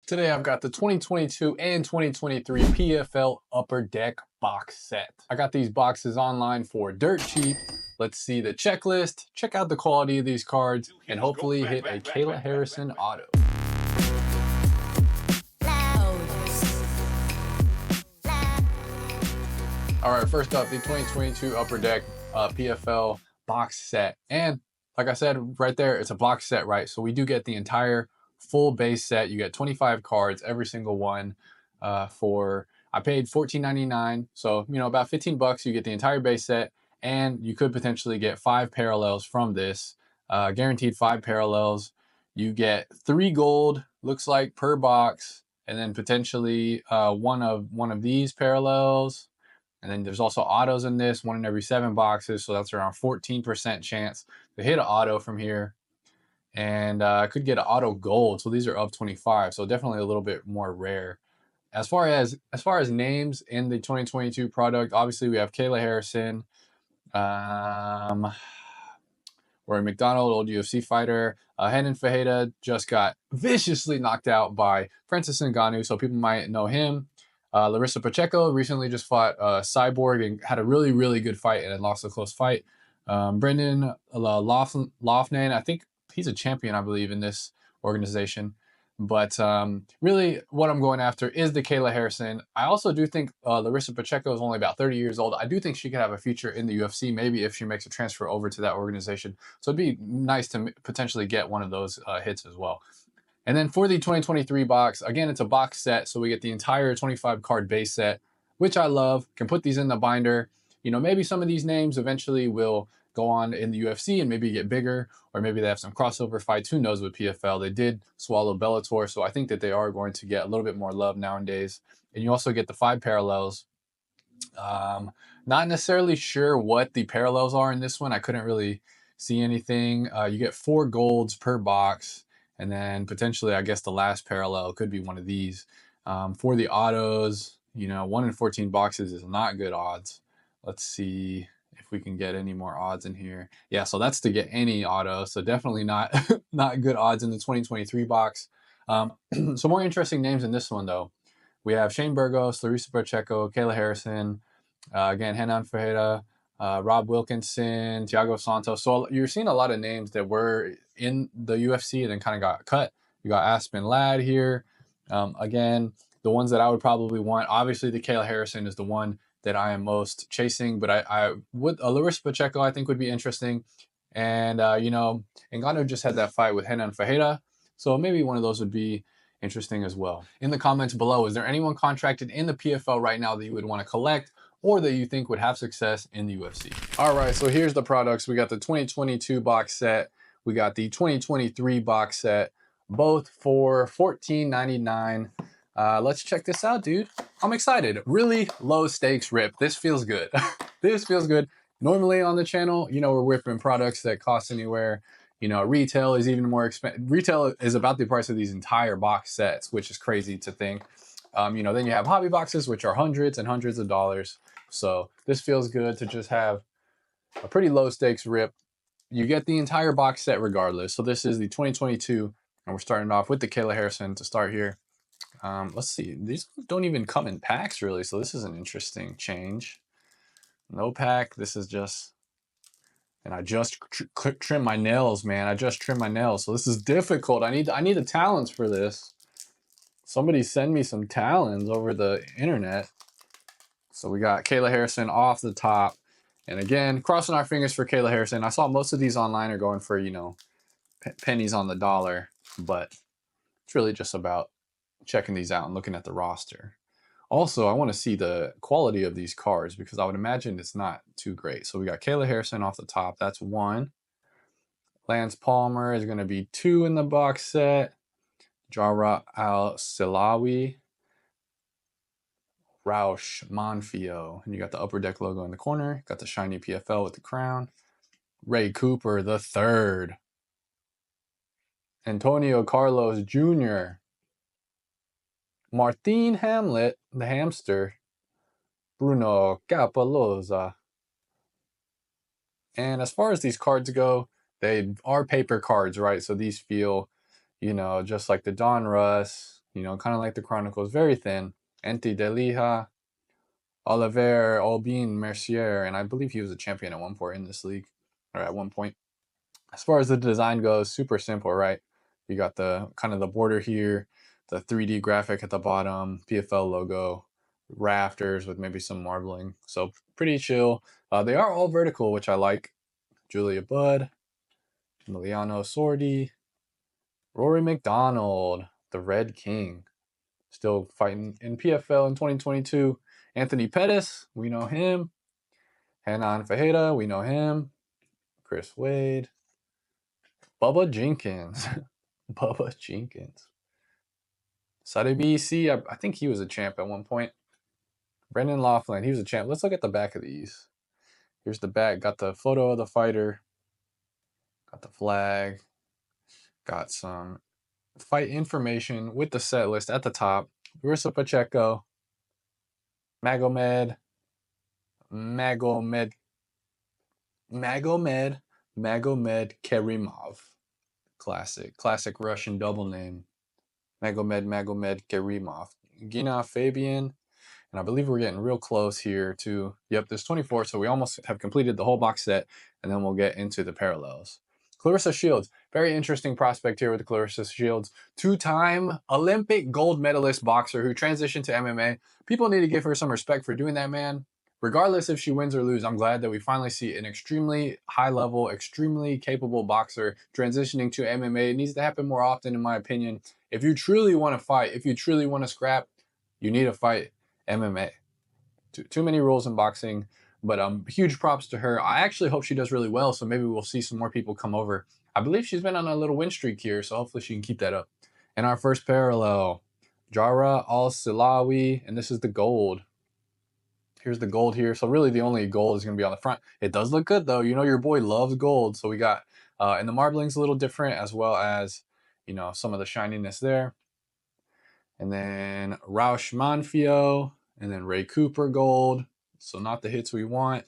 Today I've got the 2022 and 2023 PFL Upper Deck box set. I got these boxes online for dirt cheap. Let's see the checklist, check out the quality of these cards, and hopefully hit a Kayla Harrison Auto. Alright, first up, the 2022 Upper Deck PFL box set. And like I said right there, it's a box set, right? So we do get the entire full base set. You get 25 cards, every single one. I paid $14.99, so about 15 bucks. You get the entire base set, and you could potentially get 5 parallels from this. Guaranteed 5 parallels. You get 3 gold, looks like, per box, and then potentially one of these parallels. And then there's also autos in this, 1 in every 7 boxes, so that's around 14% chance to hit an auto from here. And I could get an auto gold, so these are up 25, so definitely a little bit more rare. As far as names in the 2022 product, obviously we have Kayla Harrison, Rory McDonald, old UFC fighter. Renan Fajeda just got viciously knocked out by Francis Ngannou, so people might know him. Larissa Pacheco recently just fought Cyborg and had a really, really good fight and lost a close fight. Brendan Loughnane, I think he's a champion, I believe, in this organization. But really what I'm going after is the Kayla Harrison. I also do think Larissa Pacheco is only about 30 years old. I do think she could have a future in the UFC, maybe if she makes a transfer over to that organization. So it'd be nice to potentially get one of those hits as well. And then for the 2023 box, again, it's a box set. So we get the entire 25 card base set, which I love. Can put these in the binder. Maybe some of these names eventually will go on in the UFC and maybe get bigger, or maybe they have some crossover fights. Who knows with PFL? They did swallow Bellator, so I think that they are going to get a little bit more love nowadays. And you also get the 5 parallels. Not necessarily sure what the parallels are in this one. I couldn't really see anything. You get 4 golds per box. And then potentially, I guess the last parallel could be one of these. For the autos, 1 in 14 boxes is not good odds. Let's see if we can get any more odds in here. Yeah, so that's to get any auto. So definitely not not good odds in the 2023 box. Some more interesting names in this one, though. We have Shane Burgos, Larissa Pacheco, Kayla Harrison, again, Renan Fajeda, Rob Wilkinson, Thiago Santos. So you're seeing a lot of names that were in the UFC and then kind of got cut. You got Aspen Ladd here. Again, the ones that I would probably want, obviously the Kayla Harrison is the one that I am most chasing, but I would, Larissa Pacheco I think would be interesting. And, Ngannou just had that fight with Renan Fajeda, so maybe one of those would be interesting as well. In the comments below, is there anyone contracted in the PFL right now that you would want to collect, or that you think would have success in the UFC? All right, so here's the products. We got the 2022 box set. We got the 2023 box set, both for $14.99. Let's check this out, dude. I'm excited. Really low stakes rip. This feels good. This feels good. Normally on the channel, we're whipping products that cost anywhere. Retail is even more expensive. Retail is about the price of these entire box sets, which is crazy to think. Then you have hobby boxes, which are hundreds and hundreds of dollars. So this feels good to just have a pretty low stakes rip. You get the entire box set regardless. So this is the 2022, and we're starting off with the Kayla Harrison to start here. Let's see. These don't even come in packs, really. So this is an interesting change. No pack. This is just... And I just trimmed my nails, man. I just trimmed my nails. So this is difficult. I need the talons for this. Somebody send me some talons over the internet. So we got Kayla Harrison off the top. And again, crossing our fingers for Kayla Harrison. I saw most of these online are going for, pennies on the dollar. But it's really just about checking these out and looking at the roster. Also, I want to see the quality of these cards because I would imagine it's not too great. So we got Kayla Harrison off the top. That's 1. Lance Palmer is going to be 2 in the box set. Jara Al-Silawi. Roush Monfio. And you got the Upper Deck logo in the corner. Got the shiny PFL with the crown. Ray Cooper the 3rd. Antonio Carlos Jr. Martin Hamlet, the hamster. Bruno Capoloza. And as far as these cards go, they are paper cards, right? So these feel, just like the Don Russ, You know, kind of like the Chronicles, very thin. Enti Delija, Oliver Albin Mercier, and I believe he was a champion at one point in this league, or at one point. As far as the design goes, super simple, right? You got the kind of the border here, the 3D graphic at the bottom, PFL logo, rafters with maybe some marbling. So pretty chill. They are all vertical, which I like. Julia Budd, Emiliano Sordi, Rory McDonald, the Red King, still fighting in PFL in 2022. Anthony Pettis, we know him. Hanan Fajeda, we know him. Chris Wade. Bubba Jenkins. Bubba Jenkins. Sadibisi, I think he was a champ at one point. Brendan Laughlin, he was a champ. Let's look at the back of these. Here's the back. Got the photo of the fighter. Got the flag. Got some fight information with the set list at the top. Larissa Pacheco. Magomed Kerimov. Classic Russian double name. Magomed Kerimov. Gina Fabian. And I believe we're getting real close here to, yep, there's 24, so we almost have completed the whole box set, and then we'll get into the parallels. Clarissa Shields, very interesting prospect here with the Clarissa Shields. Two-time Olympic gold medalist boxer who transitioned to MMA. People need to give her some respect for doing that, man. Regardless if she wins or loses, I'm glad that we finally see an extremely high-level, extremely capable boxer transitioning to MMA. It needs to happen more often, in my opinion. If you truly want to fight, if you truly want to scrap, you need to fight MMA. Too many rules in boxing, but huge props to her. I actually hope she does really well, so maybe we'll see some more people come over. I believe she's been on a little win streak here, so hopefully she can keep that up. And our first parallel, Jara Al-Silawi, and this is the gold. Here's the gold here. So really the only gold is going to be on the front. It does look good though. You know your boy loves gold. So we got, and the marbling's a little different as well as, you know, some of the shininess there. And then Roush Manfio, and then Ray Cooper gold. So not the hits we want.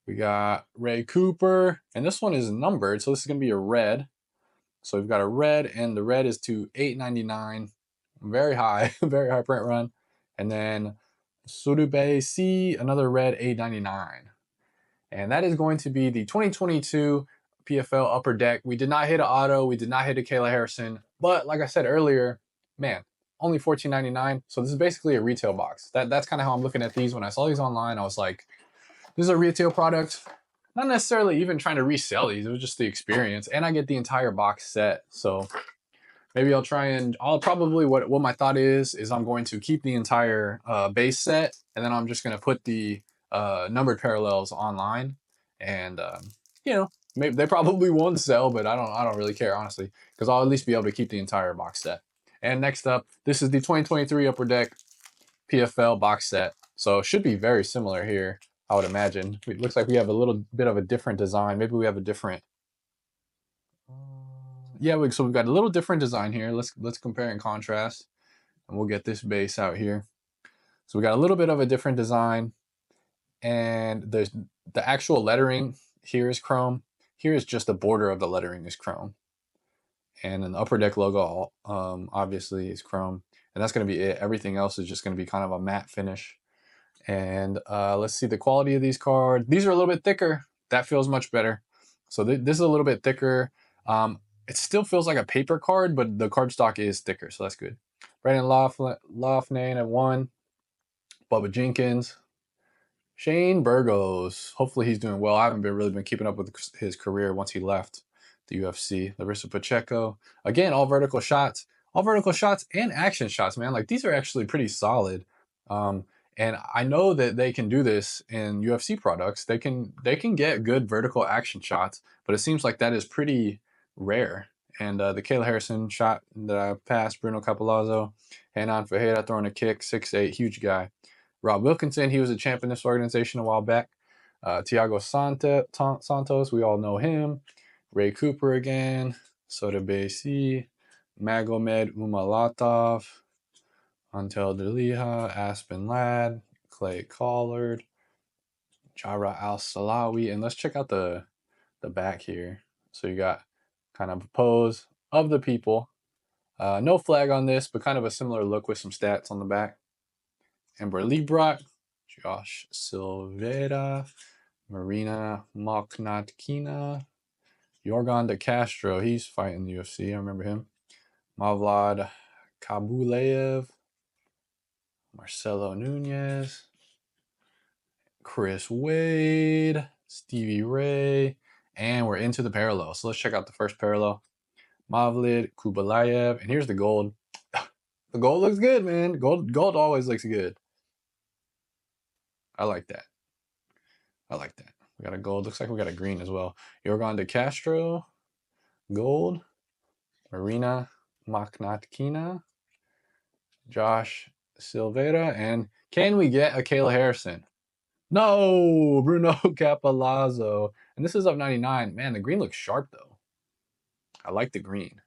We got Ray Cooper, and this one is numbered, so this is going to be a red. So we've got a red, and the red is to $8.99. Very high, very high print run. And then Surube C, another red, $8.99. And that is going to be the 2022 PFL Upper Deck. We did not hit an auto. We did not hit a Kayla Harrison. But like I said earlier, man, only $14.99. So this is basically a retail box. That's kind of how I'm looking at these. When I saw these online, I was like, this is a retail product. Not necessarily even trying to resell these. It was just the experience. And I get the entire box set. So maybe I'll probably, what my thought is I'm going to keep the entire base set. And then I'm just going to put the numbered parallels online. And, you know, maybe they probably won't sell, but I don't really care, honestly, because I'll at least be able to keep the entire box set. And next up, this is the 2023 Upper Deck PFL box set. So it should be very similar here, I would imagine. It looks like we have a little bit of a different design. Maybe we have a different... Yeah, so we've got a little different design here. Let's compare and contrast. And we'll get this base out here. So we got a little bit of a different design. And the actual lettering here is chrome. Here is just the border of the lettering is chrome. And then the Upper Deck logo, obviously, is chrome. And that's going to be it. Everything else is just going to be kind of a matte finish. And let's see the quality of these cards. These are a little bit thicker. That feels much better. So this is a little bit thicker. It still feels like a paper card, but the cardstock is thicker, so that's good. Brandon Loughnane at 1. Bubba Jenkins. Shane Burgos. Hopefully he's doing well. I haven't really been keeping up with his career once he left the UFC. Larissa Pacheco. Again, all vertical shots. All vertical shots and action shots, man. Like, these are actually pretty solid. And I know that they can do this in UFC products. They can get good vertical action shots, but it seems like that is pretty rare. And the Kayla Harrison shot that I passed, Bruno Capolazzo, Hanan Fajeda throwing a kick, 6'8", huge guy. Rob Wilkinson, he was a champ in this organization a while back. Thiago Santos, we all know him. Ray Cooper again. Soda Basi, Magomed Umalatov, Antel Deliha, Aspen Ladd, Clay Collard, Jara Al-Salawi. And let's check out the back here. So you got kind of a pose of the people. No flag on this, but kind of a similar look with some stats on the back. Amber Librock, Josh Silveira, Marina Moknatkina, Yorgan De Castro. He's fighting the UFC. I remember him. Mavlad Kabulev, Marcelo Nunez, Chris Wade, Stevie Ray, and we're into the parallel. So let's check out the first parallel. Mavlid Kubalayev, and here's the gold. The gold looks good, man. Gold always looks good. I like that. I like that. We got a gold. Looks like we got a green as well. Yorgan De Castro, gold. Marina Moknatkina, Josh Silveira, and can we get a Kayla Harrison? No, Bruno Capalazzo. And this is up 99. Man, the green looks sharp though. I like the green.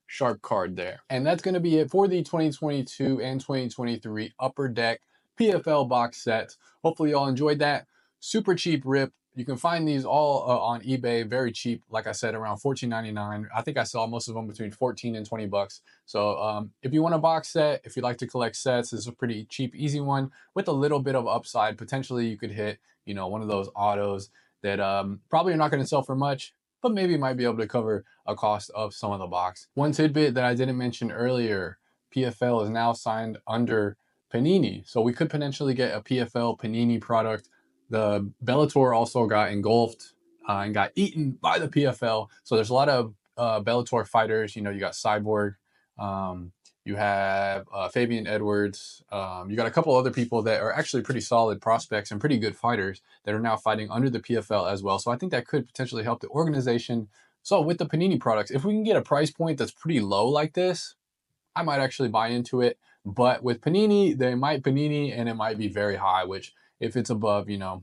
Sharp card there. And that's going to be it for the 2022 and 2023 Upper Deck PFL box sets. Hopefully y'all enjoyed that. Super cheap rip. You can find these all on eBay, very cheap. Like I said, around $14.99. I think I saw most of them between 14 and 20 bucks. So if you want a box set, if you like to collect sets, this is a pretty cheap, easy one with a little bit of upside. Potentially you could hit, you know, one of those autos that probably are not going to sell for much, but maybe might be able to cover a cost of some of the box. One tidbit that I didn't mention earlier, PFL is now signed under Panini. So we could potentially get a PFL Panini product. The Bellator also got engulfed and got eaten by the PFL. So there's a lot of Bellator fighters. You know, you got Cyborg, you have Fabian Edwards. You got a couple other people that are actually pretty solid prospects and pretty good fighters that are now fighting under the PFL as well. So I think that could potentially help the organization. So with the Panini products, if we can get a price point that's pretty low like this, I might actually buy into it. But with Panini, they might Panini and it might be very high, which if it's above, you know,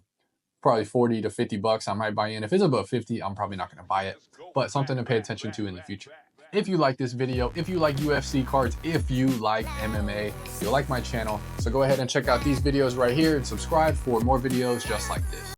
probably 40 to 50 bucks, I might buy in. If it's above 50, I'm probably not going to buy it, but something to pay attention to in the future. If you like this video, if you like UFC cards, if you like MMA, you'll like my channel. So go ahead and check out these videos right here and subscribe for more videos just like this.